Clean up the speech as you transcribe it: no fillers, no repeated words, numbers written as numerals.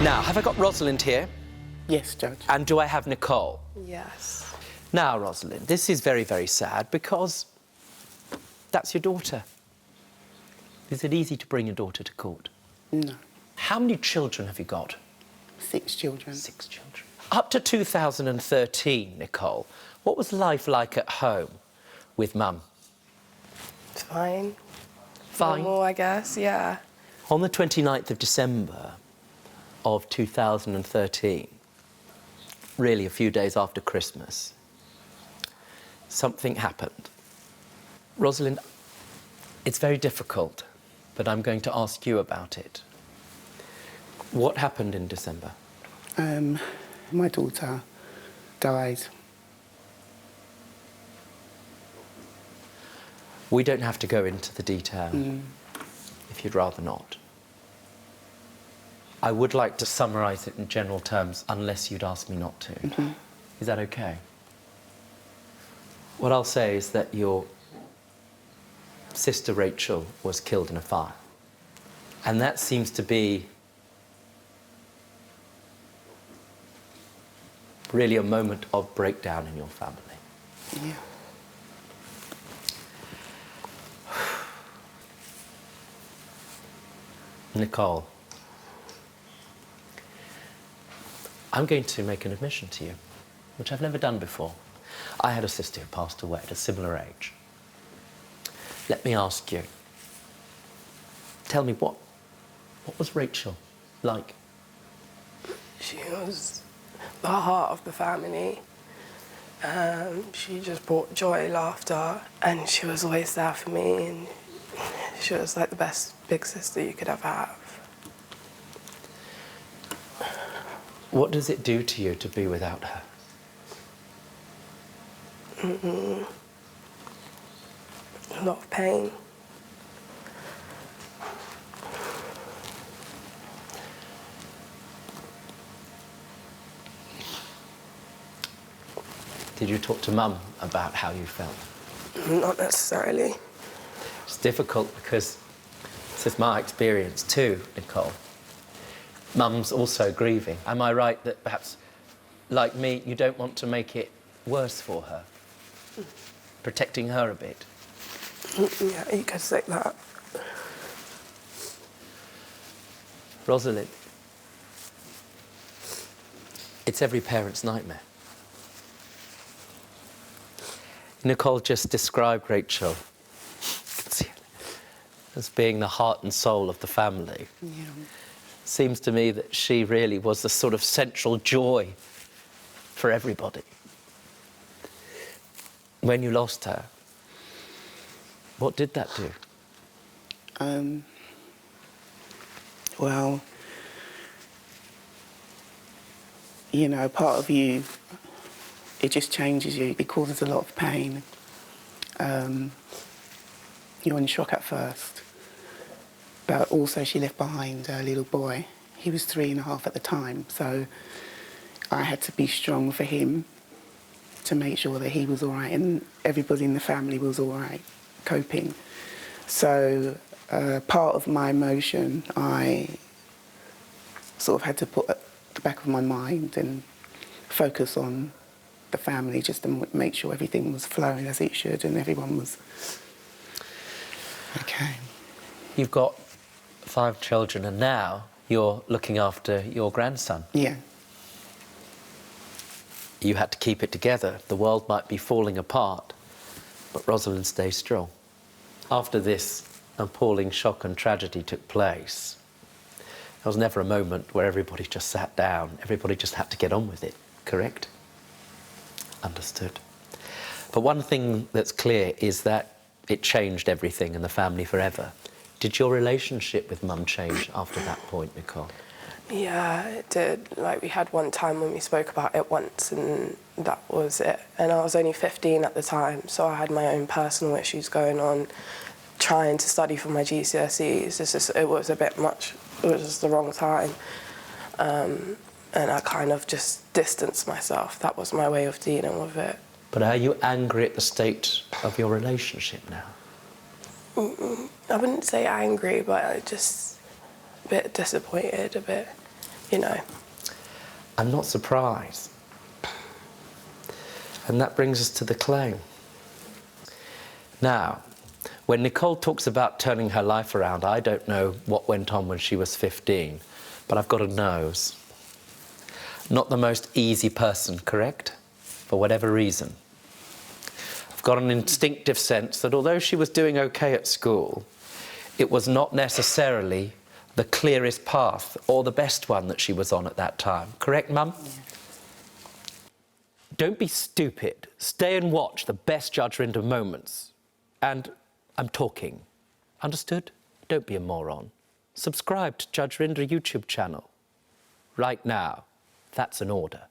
Now, have I got Rosalind here? Yes, Judge. And do I have Nicole? Yes. Now, Rosalind, this is very, very sad because that's your daughter. Is it easy to bring your daughter to court? No. How many children have you got? 6 children. 6 children. Up to 2013, Nicole, what was life like at home with Mum? Fine. Fine. Normal, I guess, yeah. On the 29th of December of 2013, really a few days after Christmas, something happened. Rosalind, it's very difficult, but I'm going to ask you about it. What happened in December? My daughter died. We don't have to go into the detail, if you'd rather not. I would like to summarise it in general terms, unless you'd ask me not to. Is that okay? What I'll say is that your sister Rachel was killed in a fire. And that seems to be really a moment of breakdown in your family. Yeah. Nicole, I'm going to make an admission to you, which I've never done before. I had a sister who passed away at a similar age. Let me ask you, tell me what was Rachel like? She was the heart of the family. She just brought joy, laughter, and she was always there for me, and she was like the best big sister you could ever have. What does it do to you to be without her? A lot of pain. Did you talk to Mum about how you felt? Not necessarily. It's difficult because this is my experience too, Nicole. Mum's also grieving. Am I right that perhaps, like me, you don't want to make it worse for her? Protecting her a bit? Yeah, you could say that. Rosalind, it's every parent's nightmare. Nicole just described Rachel as being the heart and soul of the family. Yeah. Seems to me that she really was the sort of central joy for everybody. When you lost her, what did that do? Well, you know, part of you, it just changes you. It causes a lot of pain. You're in shock at first. But also she left behind a little boy. He was 3.5 at the time, so I had to be strong for him to make sure that he was all right and everybody in the family was all right, coping. So part of my emotion, I sort of had to put at the back of my mind and focus on the family just to make sure everything was flowing as it should and everyone was okay. You've got 5 children and now you're looking after your grandson. Yeah. You had to keep it together. The world might be falling apart, but Rosalind stays strong. After this appalling shock and tragedy took place, there was never a moment where everybody just sat down. Everybody just had to get on with it, correct? Understood. But one thing that's clear is that it changed everything in the family forever. Did your relationship with Mum change after that point, Nicole? Yeah, it did. Like, we had one time when we spoke about it once, and that was it. And I was only 15 at the time, so I had my own personal issues going on, trying to study for my GCSEs. It was a bit much. It was just the wrong time. And I kind of just distanced myself. That was my way of dealing with it. But are you angry at the state of your relationship now? I wouldn't say angry, but I just a bit disappointed, a bit you know. I'm not surprised. And that brings us to the claim. Now, when Nicole talks about turning her life around, I don't know what went on when she was 15, but I've got a nose. Not the most easy person, correct? For whatever reason. I've got an instinctive sense that although she was doing okay at school, it was not necessarily the clearest path or the best one that she was on at that time. Correct, Mum? Yeah. Don't be stupid. Stay and watch the best Judge Rinder moments. And I'm talking. Understood? Don't be a moron. Subscribe to Judge Rinder YouTube channel. Right now. That's an order.